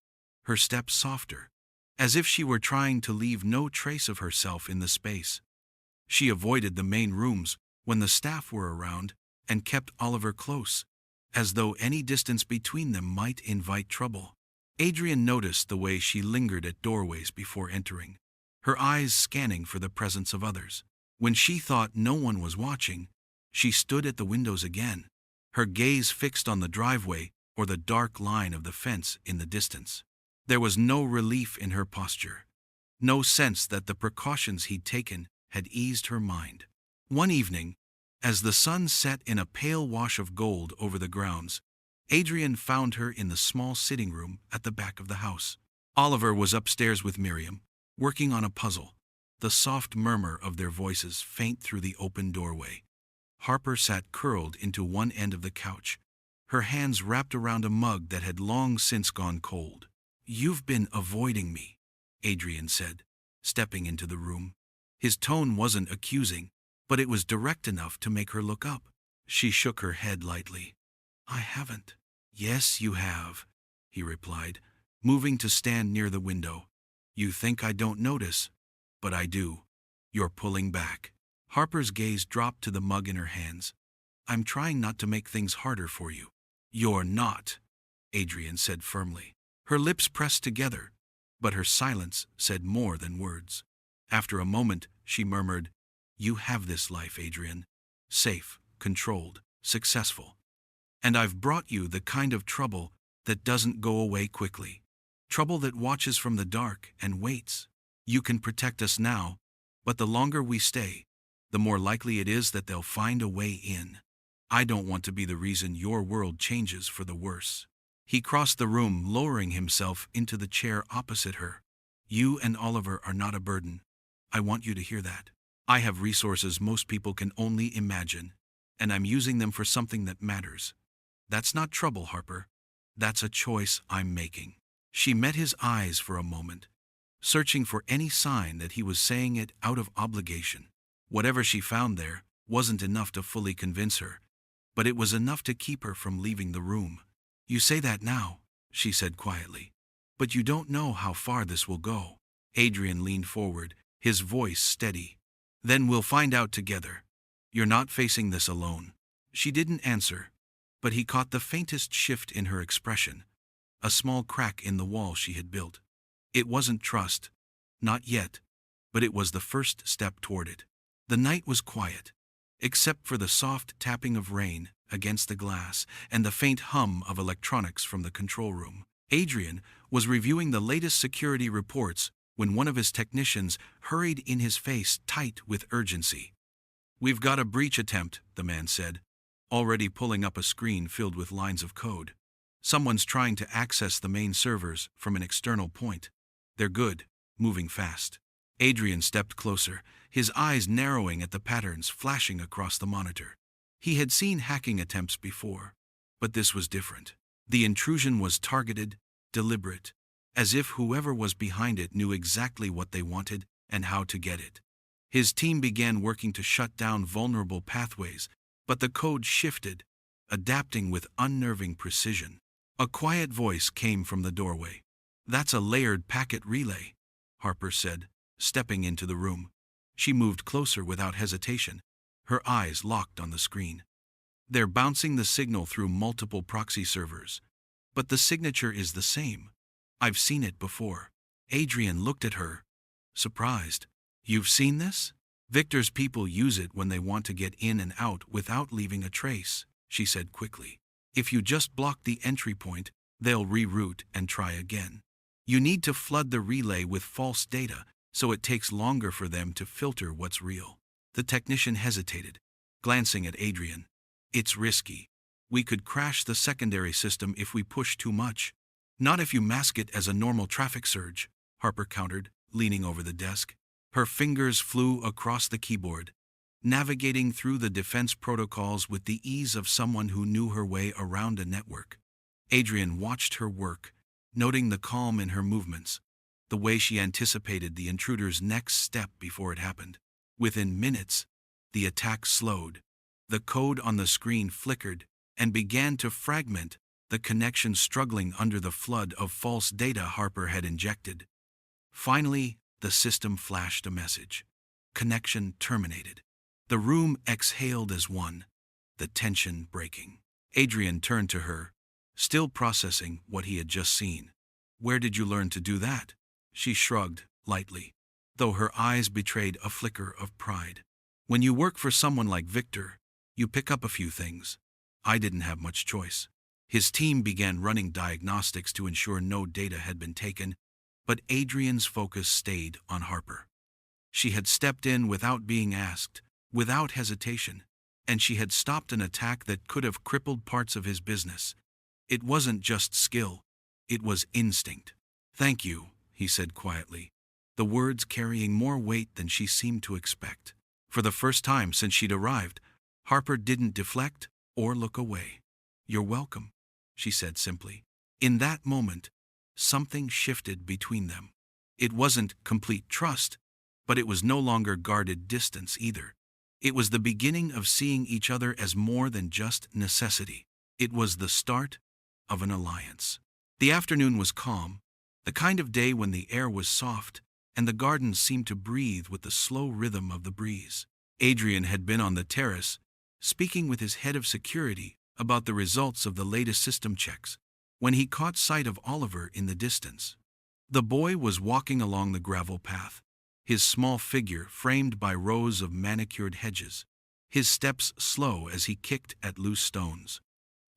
her steps softer, as if she were trying to leave no trace of herself in the space. She avoided the main rooms when the staff were around and kept Oliver close, as though any distance between them might invite trouble. Adrian noticed the way she lingered at doorways before entering, her eyes scanning for the presence of others. When she thought no one was watching, she stood at the windows again, her gaze fixed on the driveway or the dark line of the fence in the distance. There was no relief in her posture, no sense that the precautions he'd taken had eased her mind. One evening, as the sun set in a pale wash of gold over the grounds, Adrian found her in the small sitting room at the back of the house. Oliver was upstairs with Miriam, working on a puzzle, the soft murmur of their voices faint through the open doorway. Harper sat curled into one end of the couch, her hands wrapped around a mug that had long since gone cold. "You've been avoiding me," Adrian said, stepping into the room. His tone wasn't accusing, but it was direct enough to make her look up. She shook her head lightly. I haven't. Yes, you have, he replied, moving to stand near the window. You think I don't notice, but I do. You're pulling back. Harper's gaze dropped to the mug in her hands. I'm trying not to make things harder for you. You're not, Adrian said firmly. Her lips pressed together, but her silence said more than words. After a moment, she murmured, You have this life, Adrian. Safe, controlled, successful. And I've brought you the kind of trouble that doesn't go away quickly. Trouble that watches from the dark and waits. You can protect us now, but the longer we stay, the more likely it is that they'll find a way in. I don't want to be the reason your world changes for the worse. He crossed the room, lowering himself into the chair opposite her. You and Oliver are not a burden. I want you to hear that. I have resources most people can only imagine, and I'm using them for something that matters. That's not trouble, Harper. That's a choice I'm making. She met his eyes for a moment, searching for any sign that he was saying it out of obligation. Whatever she found there wasn't enough to fully convince her, but it was enough to keep her from leaving the room. You say that now, she said quietly, but you don't know how far this will go. Adrian leaned forward, his voice steady. Then we'll find out together. You're not facing this alone. She didn't answer, but he caught the faintest shift in her expression, a small crack in the wall she had built. It wasn't trust, not yet, but it was the first step toward it. The night was quiet, except for the soft tapping of rain against the glass and the faint hum of electronics from the control room. Adrian was reviewing the latest security reports when one of his technicians hurried in his face tight with urgency. We've got a breach attempt, the man said, already pulling up a screen filled with lines of code. Someone's trying to access the main servers from an external point. They're good, moving fast. Adrian stepped closer, his eyes narrowing at the patterns flashing across the monitor. He had seen hacking attempts before, but this was different. The intrusion was targeted, deliberate, as if whoever was behind it knew exactly what they wanted and how to get it. His team began working to shut down vulnerable pathways, but the code shifted, adapting with unnerving precision. A quiet voice came from the doorway. That's a layered packet relay, Harper said, stepping into the room. She moved closer without hesitation, her eyes locked on the screen. They're bouncing the signal through multiple proxy servers, but the signature is the same. I've seen it before. Adrian looked at her, surprised. You've seen this? Victor's people use it when they want to get in and out without leaving a trace, she said quickly. If you just block the entry point, they'll reroute and try again. You need to flood the relay with false data, so it takes longer for them to filter what's real. The technician hesitated, glancing at Adrian. It's risky. We could crash the secondary system if we push too much. Not if you mask it as a normal traffic surge, Harper countered, leaning over the desk. Her fingers flew across the keyboard, navigating through the defense protocols with the ease of someone who knew her way around a network. Adrian watched her work, noting the calm in her movements, the way she anticipated the intruder's next step before it happened. Within minutes, the attack slowed. The code on the screen flickered and began to fragment, the connection struggling under the flood of false data Harper had injected. Finally, the system flashed a message. Connection terminated. The room exhaled as one, the tension breaking. Adrian turned to her, still processing what he had just seen. Where did you learn to do that? She shrugged, lightly, though her eyes betrayed a flicker of pride. When you work for someone like Victor, you pick up a few things. I didn't have much choice. His team began running diagnostics to ensure no data had been taken, but Adrian's focus stayed on Harper. She had stepped in without being asked, without hesitation, and she had stopped an attack that could have crippled parts of his business. It wasn't just skill, it was instinct. Thank you, he said quietly, the words carrying more weight than she seemed to expect. For the first time since she'd arrived, Harper didn't deflect or look away. You're welcome, she said simply. In that moment, something shifted between them. It wasn't complete trust, but it was no longer guarded distance either. It was the beginning of seeing each other as more than just necessity. It was the start of an alliance. The afternoon was calm, the kind of day when the air was soft and the gardens seemed to breathe with the slow rhythm of the breeze. Adrian had been on the terrace, speaking with his head of security about the results of the latest system checks, when he caught sight of Oliver in the distance. The boy was walking along the gravel path, his small figure framed by rows of manicured hedges, his steps slow as he kicked at loose stones.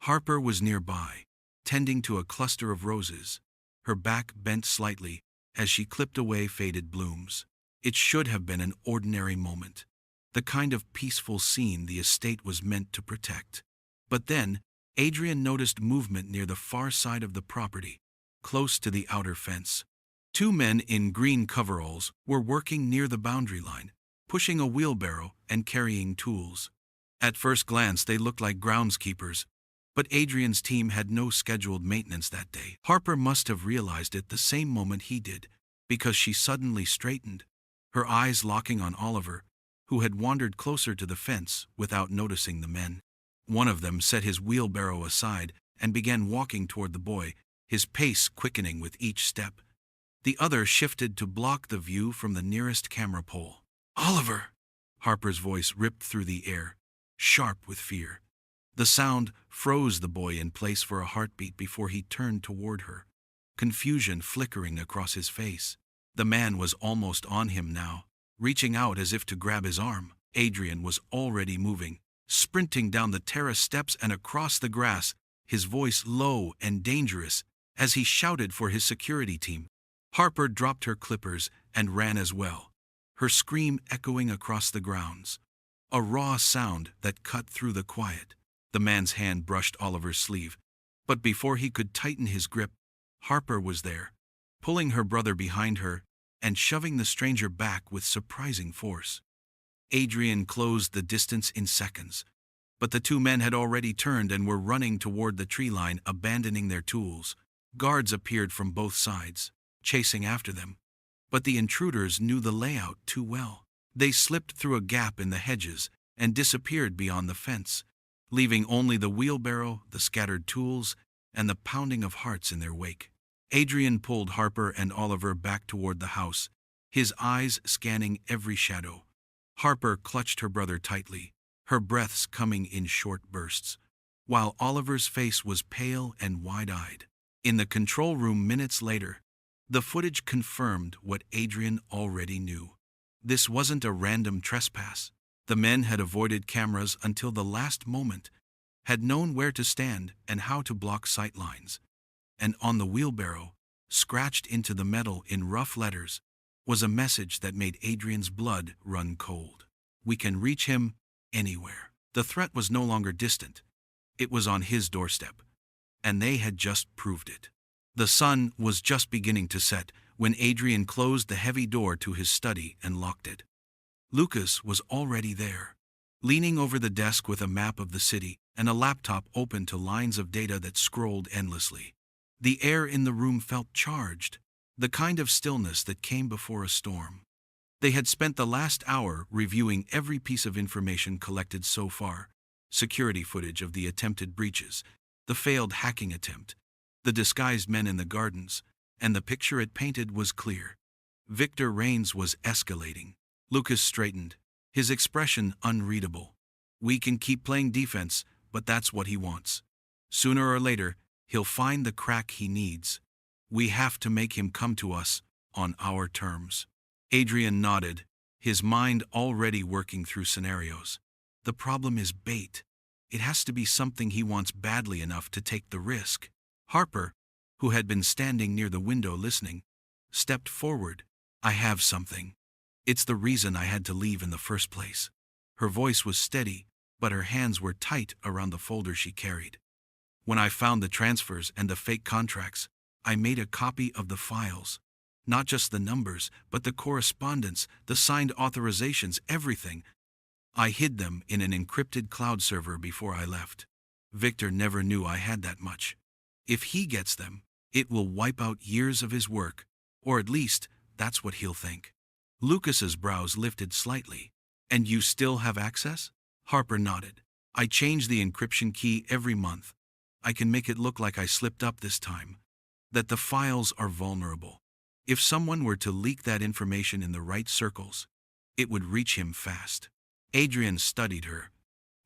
Harper was nearby, tending to a cluster of roses, her back bent slightly as she clipped away faded blooms. It should have been an ordinary moment, the kind of peaceful scene the estate was meant to protect. But then, Adrian noticed movement near the far side of the property, close to the outer fence. Two men in green coveralls were working near the boundary line, pushing a wheelbarrow and carrying tools. At first glance, they looked like groundskeepers, but Adrian's team had no scheduled maintenance that day. Harper must have realized it the same moment he did, because she suddenly straightened, her eyes locking on Oliver, who had wandered closer to the fence without noticing the men. One of them set his wheelbarrow aside and began walking toward the boy, his pace quickening with each step. The other shifted to block the view from the nearest camera pole. "Oliver!" Harper's voice ripped through the air, sharp with fear. The sound froze the boy in place for a heartbeat before he turned toward her, confusion flickering across his face. The man was almost on him now, reaching out as if to grab his arm. Adrian was already moving, sprinting down the terrace steps and across the grass, his voice low and dangerous as he shouted for his security team. Harper dropped her clippers and ran as well, her scream echoing across the grounds, a raw sound that cut through the quiet. The man's hand brushed Oliver's sleeve, but before he could tighten his grip, Harper was there, pulling her brother behind her and shoving the stranger back with surprising force. Adrian closed the distance in seconds, but the two men had already turned and were running toward the tree line, abandoning their tools. Guards appeared from both sides, chasing after them, but the intruders knew the layout too well. They slipped through a gap in the hedges and disappeared beyond the fence, leaving only the wheelbarrow, the scattered tools, and the pounding of hearts in their wake. Adrian pulled Harper and Oliver back toward the house, his eyes scanning every shadow. Harper clutched her brother tightly, her breaths coming in short bursts, while Oliver's face was pale and wide-eyed. In the control room minutes later, the footage confirmed what Adrian already knew. This wasn't a random trespass. The men had avoided cameras until the last moment, had known where to stand and how to block sight lines. And on the wheelbarrow, scratched into the metal in rough letters, was a message that made Adrian's blood run cold. "We can reach him anywhere." The threat was no longer distant. It was on his doorstep, and they had just proved it. The sun was just beginning to set when Adrian closed the heavy door to his study and locked it. Lucas was already there, leaning over the desk with a map of the city and a laptop open to lines of data that scrolled endlessly. The air in the room felt charged, the kind of stillness that came before a storm. They had spent the last hour reviewing every piece of information collected so far: security footage of the attempted breaches, the failed hacking attempt, the disguised men in the gardens, and the picture it painted was clear. Victor Reigns was escalating. Lucas straightened, his expression unreadable. "We can keep playing defense, but that's what he wants. Sooner or later, he'll find the crack he needs. We have to make him come to us on our terms." Adrian nodded, his mind already working through scenarios. The problem is bait. It has to be something he wants badly enough to take the risk. Harper, who had been standing near the window listening, stepped forward. "I have something. It's the reason I had to leave in the first place." Her voice was steady, but her hands were tight around the folder she carried. "When I found the transfers and the fake contracts, I made a copy of the files. Not just the numbers, but the correspondence, the signed authorizations, everything. I hid them in an encrypted cloud server before I left. Victor never knew I had that much. If he gets them, it will wipe out years of his work, or at least that's what he'll think." Lucas's brows lifted slightly. "And you still have access?" Harper nodded. "I change the encryption key every month, I can make it look like I slipped up this time. That the files are vulnerable. If someone were to leak that information in the right circles, it would reach him fast. Adrian studied her,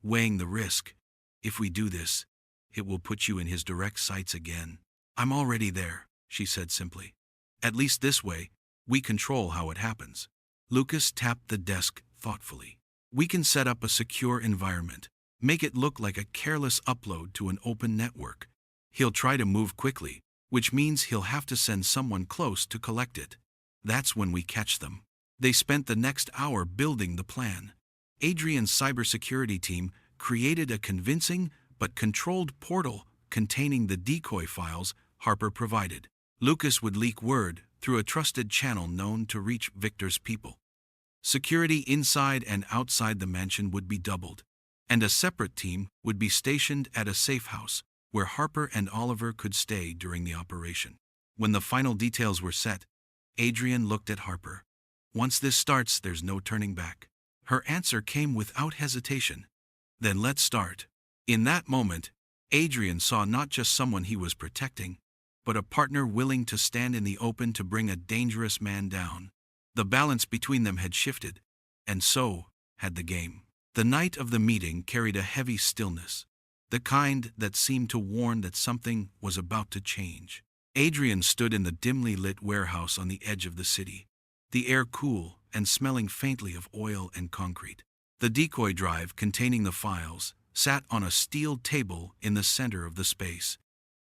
weighing the risk. If we do this, it will put you in his direct sights again. I'm already there, she said simply. At least this way, we control how it happens. Lucas tapped the desk thoughtfully. We can set up a secure environment, make it look like a careless upload to an open network. He'll try to move quickly, which means he'll have to send someone close to collect it. That's when we catch them. They spent the next hour building the plan. Adrian's cybersecurity team created a convincing but controlled portal containing the decoy files Harper provided. Lucas would leak word through a trusted channel known to reach Victor's people. Security inside and outside the mansion would be doubled, and a separate team would be stationed at a safe house where Harper and Oliver could stay during the operation. When the final details were set, Adrian looked at Harper. Once this starts, there's no turning back. Her answer came without hesitation. Then let's start. In that moment, Adrian saw not just someone he was protecting, but a partner willing to stand in the open to bring a dangerous man down. The balance between them had shifted, and so had the game. The night of the meeting carried a heavy stillness, the kind that seemed to warn that something was about to change. Adrian stood in the dimly lit warehouse on the edge of the city, the air cool and smelling faintly of oil and concrete. The decoy drive containing the files sat on a steel table in the center of the space,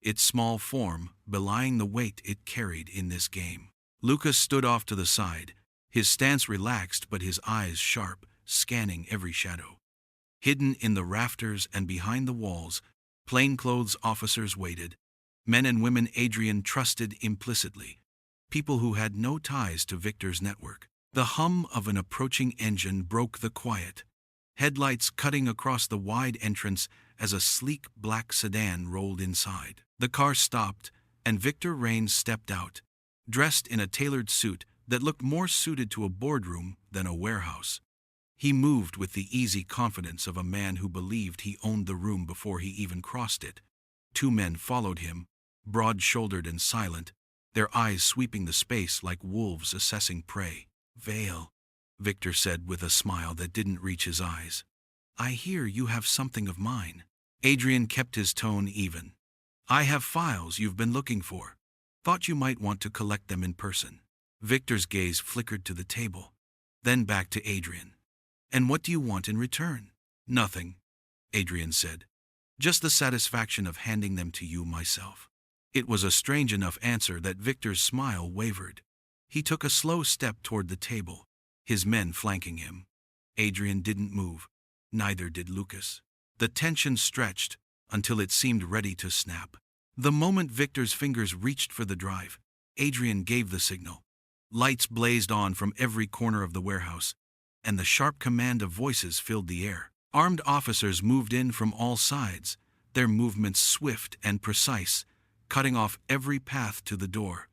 its small form belying the weight it carried in this game. Lucas stood off to the side, his stance relaxed but his eyes sharp, scanning every shadow. Hidden in the rafters and behind the walls, plainclothes officers waited, men and women Adrian trusted implicitly, people who had no ties to Victor's network. The hum of an approaching engine broke the quiet, headlights cutting across the wide entrance as a sleek black sedan rolled inside. The car stopped, and Victor Raines stepped out, dressed in a tailored suit that looked more suited to a boardroom than a warehouse. He moved with the easy confidence of a man who believed he owned the room before he even crossed it. Two men followed him, broad-shouldered and silent, their eyes sweeping the space like wolves assessing prey. Vale, Victor said with a smile that didn't reach his eyes. I hear you have something of mine. Adrian kept his tone even. I have files you've been looking for. Thought you might want to collect them in person. Victor's gaze flickered to the table, then back to Adrian. And what do you want in return? Nothing, Adrian said. Just the satisfaction of handing them to you myself. It was a strange enough answer that Victor's smile wavered. He took a slow step toward the table, his men flanking him. Adrian didn't move. Neither did Lucas. The tension stretched until it seemed ready to snap. The moment Victor's fingers reached for the drive, Adrian gave the signal. Lights blazed on from every corner of the warehouse, and the sharp command of voices filled the air. Armed officers moved in from all sides, their movements swift and precise, cutting off every path to the door.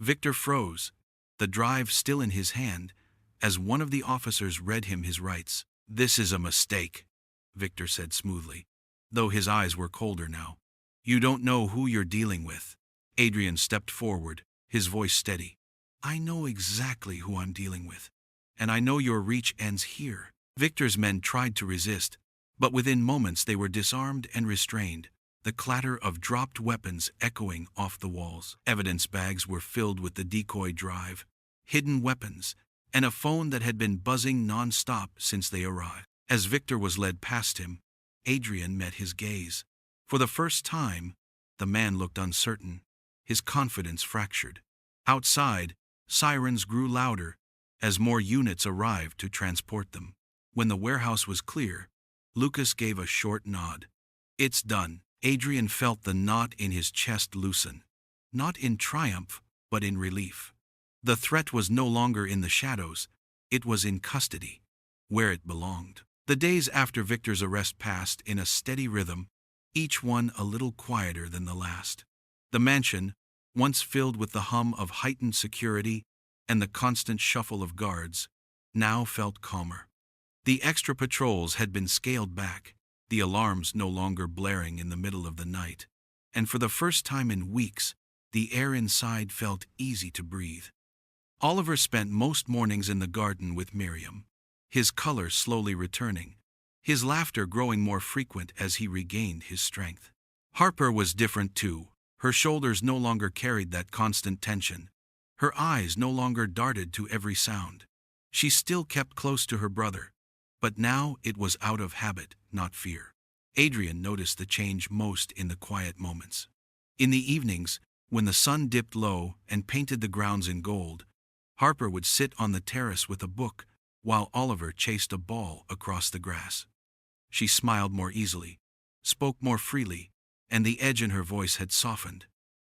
Victor froze, the drive still in his hand, as one of the officers read him his rights. This is a mistake, Victor said smoothly, though his eyes were colder now. You don't know who you're dealing with. Adrian stepped forward, his voice steady. I know exactly who I'm dealing with, and I know your reach ends here. Victor's men tried to resist, but within moments they were disarmed and restrained, the clatter of dropped weapons echoing off the walls. Evidence bags were filled with the decoy drive, hidden weapons, and a phone that had been buzzing non-stop since they arrived. As Victor was led past him, Adrian met his gaze. For the first time, the man looked uncertain, his confidence fractured. Outside, sirens grew louder as more units arrived to transport them. When the warehouse was clear, Lucas gave a short nod. It's done. Adrian felt the knot in his chest loosen, not in triumph, but in relief. The threat was no longer in the shadows, it was in custody, where it belonged. The days after Victor's arrest passed in a steady rhythm, each one a little quieter than the last. The mansion, once filled with the hum of heightened security and the constant shuffle of guards, now felt calmer. The extra patrols had been scaled back, the alarms no longer blaring in the middle of the night. and for the first time in weeks, the air inside felt easy to breathe. Oliver spent most mornings in the garden with Miriam, his color slowly returning, his laughter growing more frequent as he regained his strength. Harper was different too. Her shoulders no longer carried that constant tension. Her eyes no longer darted to every sound. She still kept close to her brother, but now it was out of habit, not fear. Adrian noticed the change most in the quiet moments. In the evenings, when the sun dipped low and painted the grounds in gold, Harper would sit on the terrace with a book while Oliver chased a ball across the grass. She smiled more easily, spoke more freely, and the edge in her voice had softened.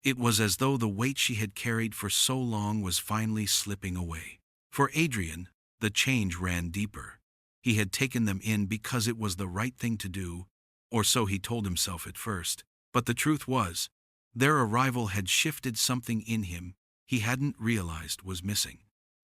It was as though the weight she had carried for so long was finally slipping away. For Adrian, the change ran deeper. He had taken them in because it was the right thing to do, or so he told himself at first. But the truth was, their arrival had shifted something in him he hadn't realized was missing.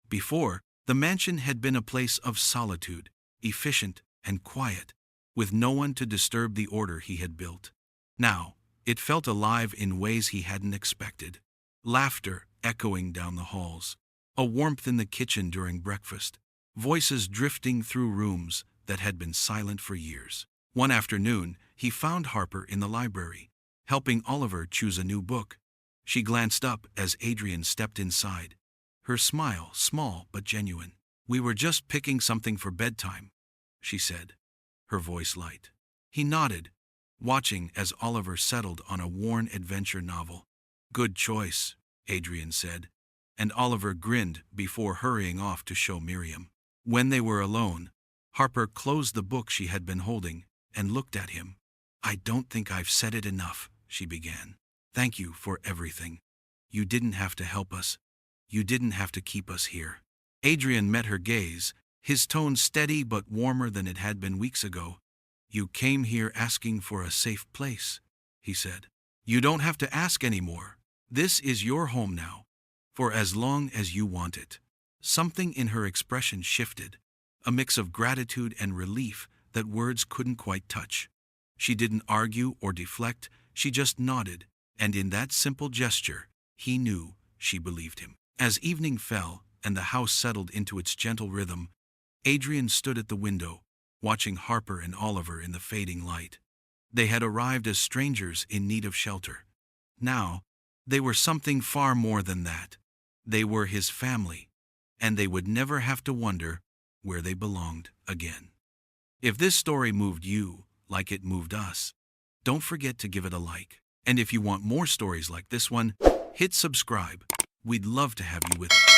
Before, the mansion had been a place of solitude, efficient and quiet, with no one to disturb the order he had built. Now, it felt alive in ways he hadn't expected. Laughter echoing down the halls, a warmth in the kitchen during breakfast, voices drifting through rooms that had been silent for years. One afternoon, he found Harper in the library, helping Oliver choose a new book. She glanced up as Adrian stepped inside, her smile small but genuine. "We were just picking something for bedtime," she said, her voice light. He nodded, watching as Oliver settled on a worn adventure novel. "Good choice," Adrian said, and Oliver grinned before hurrying off to show Miriam. When they were alone, Harper closed the book she had been holding and looked at him. "I don't think I've said it enough," she began. "Thank you for everything. You didn't have to help us. You didn't have to keep us here." Adrian met her gaze, his tone steady but warmer than it had been weeks ago. "You came here asking for a safe place," he said. "You don't have to ask anymore. This is your home now, for as long as you want it." Something in her expression shifted, a mix of gratitude and relief that words couldn't quite touch. She didn't argue or deflect, she just nodded, and in that simple gesture, he knew she believed him. As evening fell and the house settled into its gentle rhythm, Adrian stood at the window, watching Harper and Oliver in the fading light. They had arrived as strangers in need of shelter. Now, they were something far more than that. They were his family, and they would never have to wonder where they belonged again. If this story moved you like it moved us, don't forget to give it a like. And if you want more stories like this one, hit subscribe. We'd love to have you with us.